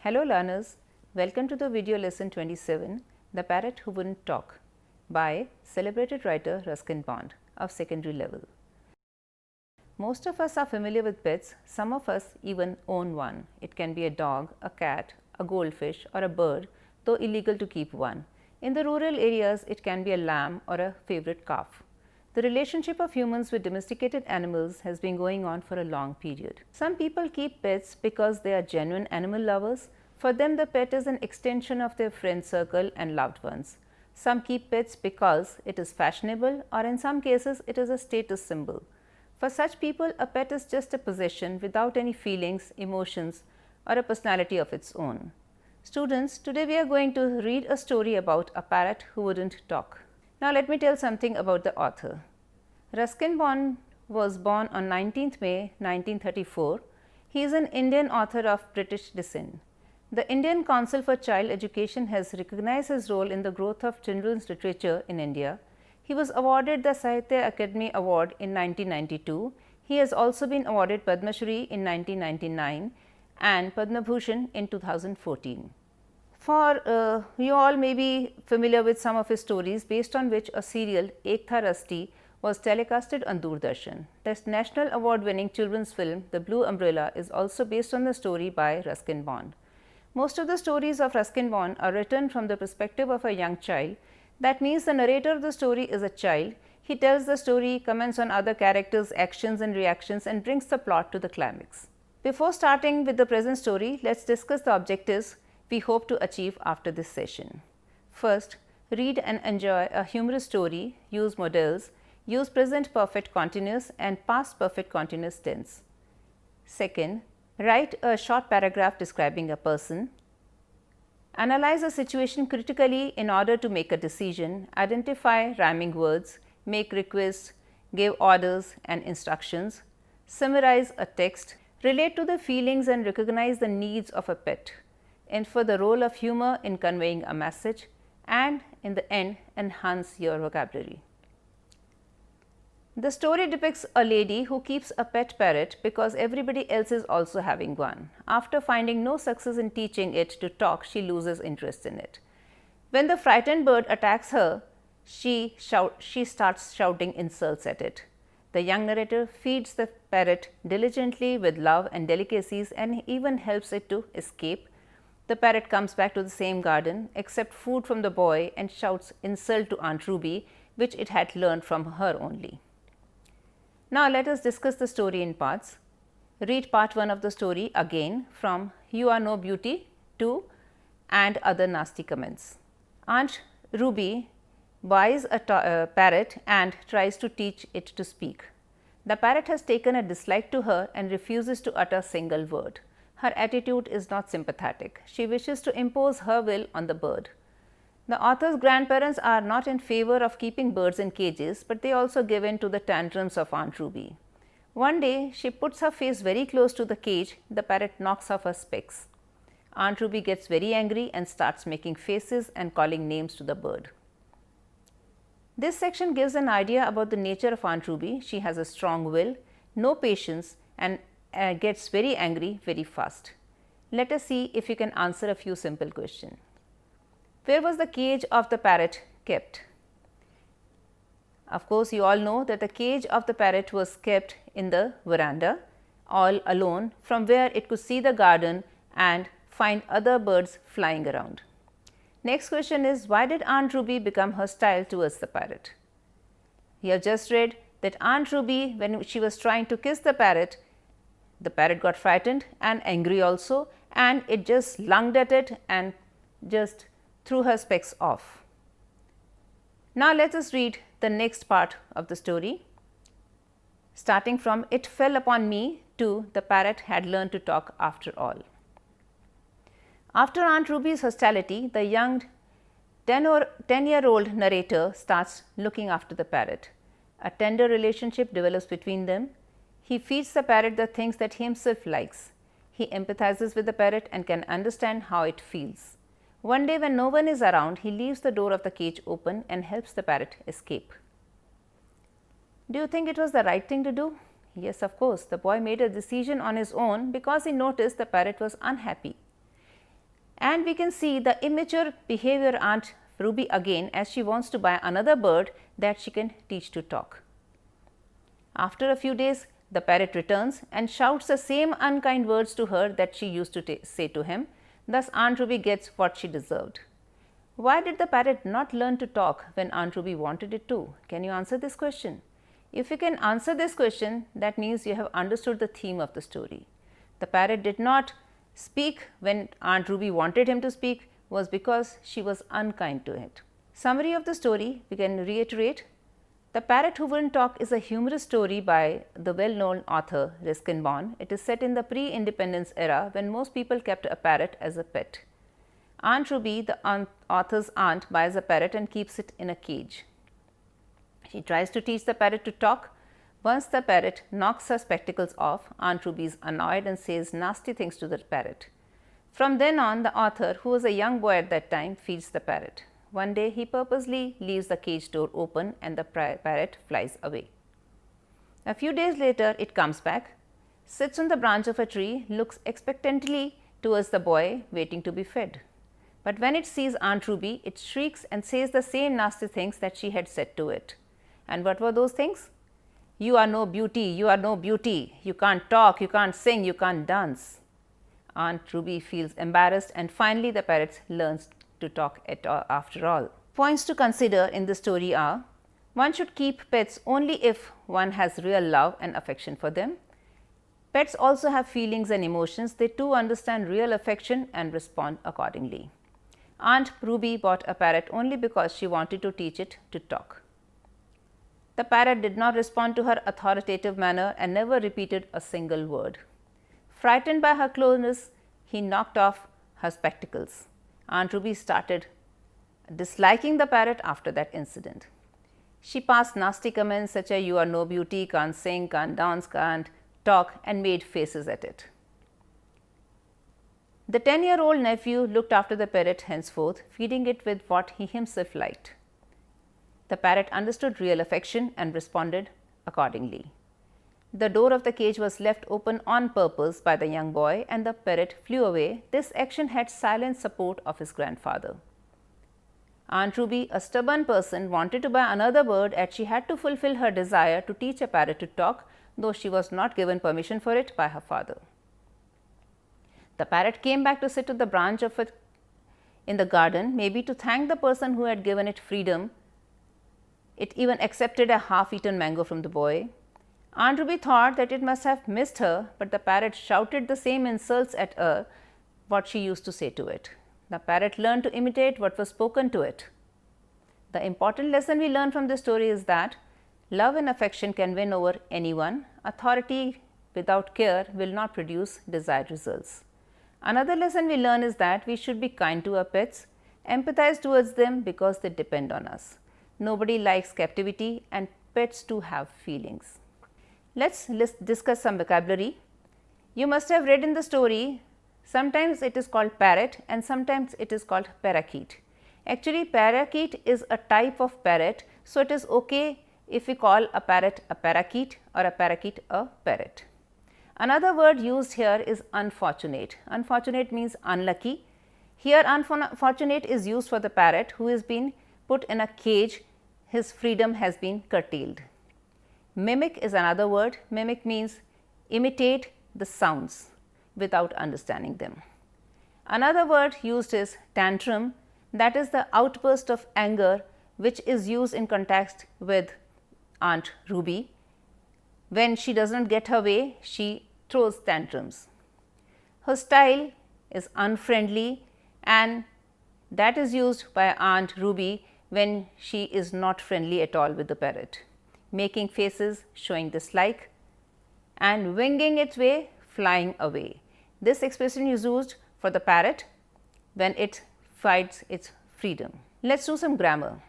Hello learners, welcome to the video lesson 27, The Parrot Who Wouldn't Talk by celebrated writer Ruskin Bond of secondary level. Most of us are familiar with pets, some of us even own one. It can be a dog, a cat, a goldfish or a bird, though illegal to keep one. In the rural areas, it can be a lamb or a favorite calf. The relationship of humans with domesticated animals has been going on for a long period. Some people keep pets because they are genuine animal lovers. For them, the pet is an extension of their friend circle and loved ones. Some keep pets because it is fashionable, or in some cases, it is a status symbol. For such people, a pet is just a possession without any feelings, emotions, or a personality of its own. Students, today we are going to read a story about a parrot who wouldn't talk. Now let me tell something about the author. Ruskin Bond was born on 19th May 1934. He is an Indian author of British descent. The Indian Council for Child Education has recognized his role in the growth of children's literature in India. He was awarded the Sahitya Akademi Award in 1992. He has also been awarded Padma Shri in 1999 and Padma Bhushan in 2014. You all may be familiar with some of his stories, based on which a serial, Ek Tha Rusty, was telecasted on Doordarshan. This national award-winning children's film, The Blue Umbrella, is also based on the story by Ruskin Bond. Most of the stories of Ruskin Bond are written from the perspective of a young child. That means the narrator of the story is a child. He tells the story, comments on other characters' actions and reactions, and brings the plot to the climax. Before starting with the present story, let's discuss the objectives we hope to achieve after this session. First, read and enjoy a humorous story, use models, use present perfect continuous and past perfect continuous tense. Second, write a short paragraph describing a person. Analyze a situation critically in order to make a decision, identify rhyming words, make requests, give orders and instructions, summarize a text, relate to the feelings and recognize the needs of a pet, infer the role of humor in conveying a message, and in the end, enhance your vocabulary. The story depicts a lady who keeps a pet parrot because everybody else is also having one. After finding no success in teaching it to talk, she loses interest in it. When the frightened bird attacks her, she starts shouting insults at it. The young narrator feeds the parrot diligently with love and delicacies and even helps it to escape. The parrot comes back to the same garden, accepts food from the boy and shouts insult to Aunt Ruby, which it had learned from her only. Now let us discuss the story in parts. Read part 1 of the story again from You Are No Beauty to And Other Nasty Comments. Aunt Ruby buys a parrot and tries to teach it to speak. The parrot has taken a dislike to her and refuses to utter a single word. Her attitude is not sympathetic. She wishes to impose her will on the bird. The author's grandparents are not in favor of keeping birds in cages, but they also give in to the tantrums of Aunt Ruby. One day, she puts her face very close to the cage. The parrot knocks off her specs. Aunt Ruby gets very angry and starts making faces and calling names to the bird. This section gives an idea about the nature of Aunt Ruby. She has a strong will, no patience, and gets very angry very fast. Let us see if you can answer a few simple questions. Where was the cage of the parrot kept? Of course, you all know that the cage of the parrot was kept in the veranda, all alone, from where it could see the garden and find other birds flying around. Next question is, why did Aunt Ruby become hostile towards the parrot? You have just read that Aunt Ruby, when she was trying to kiss the parrot got frightened and angry also, and it just lunged at it and just threw her specs off. Now let us read the next part of the story, starting from It Fell Upon Me to The Parrot Had Learned to Talk After All. After Aunt Ruby's hostility, the young 10-year-old narrator starts looking after the parrot. A tender relationship develops between them. He feeds the parrot the things that he himself likes. He empathizes with the parrot and can understand how it feels. One day when no one is around, he leaves the door of the cage open and helps the parrot escape. Do you think it was the right thing to do? Yes, of course, the boy made a decision on his own because he noticed the parrot was unhappy. And we can see the immature behavior Aunt Ruby again, as she wants to buy another bird that she can teach to talk. After a few days, the parrot returns and shouts the same unkind words to her that she used to say to him. Thus, Aunt Ruby gets what she deserved. Why did the parrot not learn to talk when Aunt Ruby wanted it to? Can you answer this question? If you can answer this question, that means you have understood the theme of the story. The parrot did not speak when Aunt Ruby wanted him to speak was because she was unkind to it. Summary of the story, we can reiterate. The Parrot Who Wouldn't Talk is a humorous story by the well-known author Ruskin Bond. It is set in the pre-independence era when most people kept a parrot as a pet. Aunt Ruby, the author's aunt, buys a parrot and keeps it in a cage. She tries to teach the parrot to talk. Once the parrot knocks her spectacles off, Aunt Ruby is annoyed and says nasty things to the parrot. From then on, the author, who was a young boy at that time, feeds the parrot. One day, he purposely leaves the cage door open and the parrot flies away. A few days later, it comes back, sits on the branch of a tree, looks expectantly towards the boy waiting to be fed. But when it sees Aunt Ruby, it shrieks and says the same nasty things that she had said to it. And what were those things? You are no beauty, you are no beauty, you can't talk, you can't sing, you can't dance. Aunt Ruby feels embarrassed and finally the parrot learns to talk after all. Points to consider in the story are: one should keep pets only if one has real love and affection for them. Pets also have feelings and emotions. They too understand real affection and respond accordingly. Aunt Ruby bought a parrot only because she wanted to teach it to talk. The parrot did not respond to her authoritative manner and never repeated a single word. Frightened by her closeness, he knocked off her spectacles. Aunt Ruby started disliking the parrot after that incident. She passed nasty comments such as you are no beauty, can't sing, can't dance, can't talk, and made faces at it. The 10-year-old nephew looked after the parrot henceforth, feeding it with what he himself liked. The parrot understood real affection and responded accordingly. The door of the cage was left open on purpose by the young boy and the parrot flew away. This action had silent support of his grandfather. Aunt Ruby, a stubborn person, wanted to buy another bird as she had to fulfill her desire to teach a parrot to talk, though she was not given permission for it by her father. The parrot came back to sit on the branch of it in the garden, maybe to thank the person who had given it freedom. It even accepted a half-eaten mango from the boy. Aunt Ruby thought that it must have missed her, but the parrot shouted the same insults at her what she used to say to it. The parrot learned to imitate what was spoken to it. The important lesson we learn from this story is that love and affection can win over anyone. Authority without care will not produce desired results. Another lesson we learn is that we should be kind to our pets, empathize towards them because they depend on us. Nobody likes captivity and pets too have feelings. Let's discuss some vocabulary. You must have read in the story, sometimes it is called parrot and sometimes it is called parakeet. Actually, parakeet is a type of parrot, so it is okay if we call a parrot a parakeet or a parakeet a parrot. Another word used here is unfortunate. Unfortunate means unlucky. Here, unfortunate is used for the parrot who has been put in a cage, his freedom has been curtailed. Mimic is another word. Mimic means imitate the sounds without understanding them. Another word used is tantrum, that is the outburst of anger which is used in context with Aunt Ruby. When she does not get her way, she throws tantrums. Her style is unfriendly and that is used by Aunt Ruby when she is not friendly at all with the parrot. Making faces, showing dislike, and winging its way, flying away. This expression is used for the parrot when it fights its freedom. Let's do some grammar.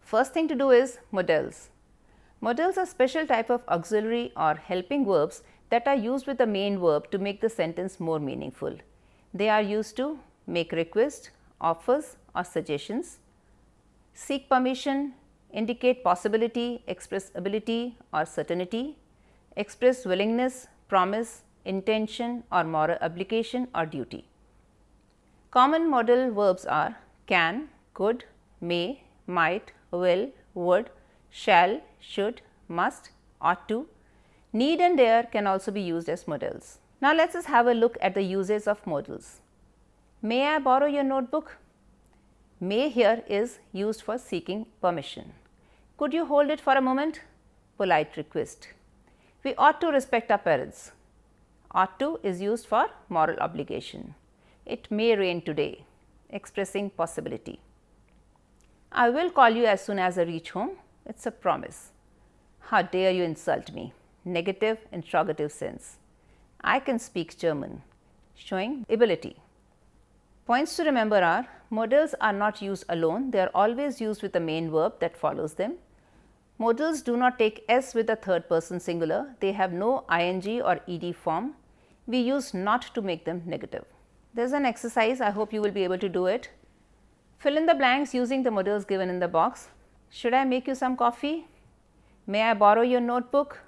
First thing to do is modals. Modals are special type of auxiliary or helping verbs that are used with the main verb to make the sentence more meaningful. They are used to make request, offers or suggestions, seek permission, indicate possibility, express ability or certainty, express willingness, promise, intention or moral obligation or duty. Common modal verbs are can, could, may, might, will, would, shall, should, must, ought to. Need and dare can also be used as modals. Now let us have a look at the uses of modals. May I borrow your notebook? May here is used for seeking permission. Could you hold it for a moment? Polite request. We ought to respect our parents. Ought to is used for moral obligation. It may rain today, expressing possibility. I will call you as soon as I reach home. It's a promise. How dare you insult me? Negative interrogative sense. I can speak German, showing ability. Points to remember are modals are not used alone, they are always used with the main verb that follows them. Modals do not take s with the third person singular, they have no ing or ed form. We use not to make them negative. There is an exercise, I hope you will be able to do it. Fill in the blanks using the modals given in the box. Should I make you some coffee? May I borrow your notebook?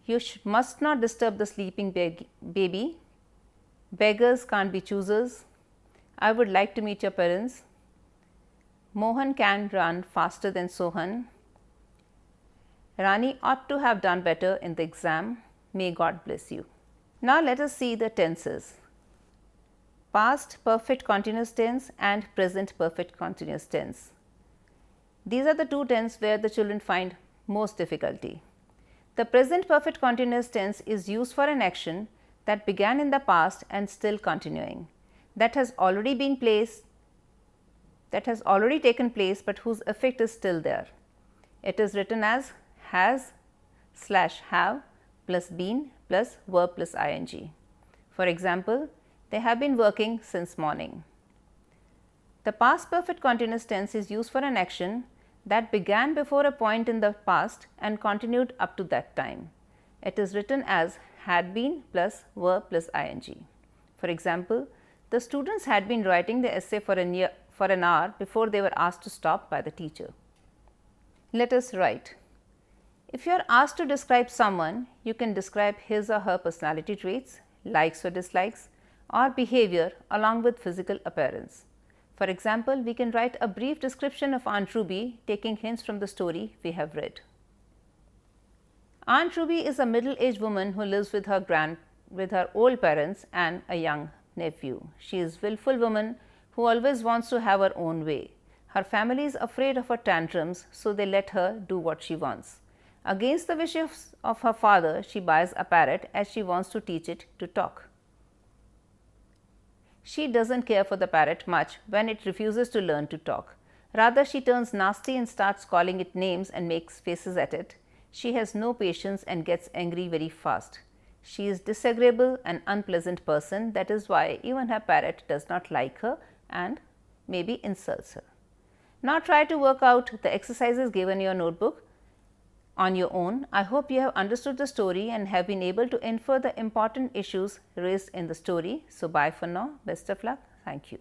You must not disturb the sleeping baby. Beggars can't be choosers. I would like to meet your parents. Mohan can run faster than Sohan. Rani ought to have done better in the exam. May God bless you. Now let us see the tenses. Past perfect continuous tense and present perfect continuous tense. These are the two tenses where the children find most difficulty. The present perfect continuous tense is used for an action that began in the past and still continuing, that has already taken place but whose effect is still there. It is written as has/have plus been plus verb plus ing. For example, they have been working since morning. The past perfect continuous tense is used for an action that began before a point in the past and continued up to that time. It is written as had been plus verb plus ing. For example, the students had been writing the essay for an hour before they were asked to stop by the teacher. Let us write. If you are asked to describe someone, you can describe his or her personality traits, likes or dislikes, or behavior along with physical appearance. For example, we can write a brief description of Aunt Ruby taking hints from the story we have read. Aunt Ruby is a middle-aged woman who lives with her old parents and a young nephew. She is a willful woman who always wants to have her own way. Her family is afraid of her tantrums, so they let her do what she wants. Against the wishes of her father, she buys a parrot as she wants to teach it to talk. She doesn't care for the parrot much when it refuses to learn to talk. Rather, she turns nasty and starts calling it names and makes faces at it. She has no patience and gets angry very fast. She is disagreeable and unpleasant person, that is why even her parrot does not like her and maybe insults her. Now try to work out the exercises given in your notebook on your own. I hope you have understood the story and have been able to infer the important issues raised in the story. So bye for now. Best of luck. Thank you.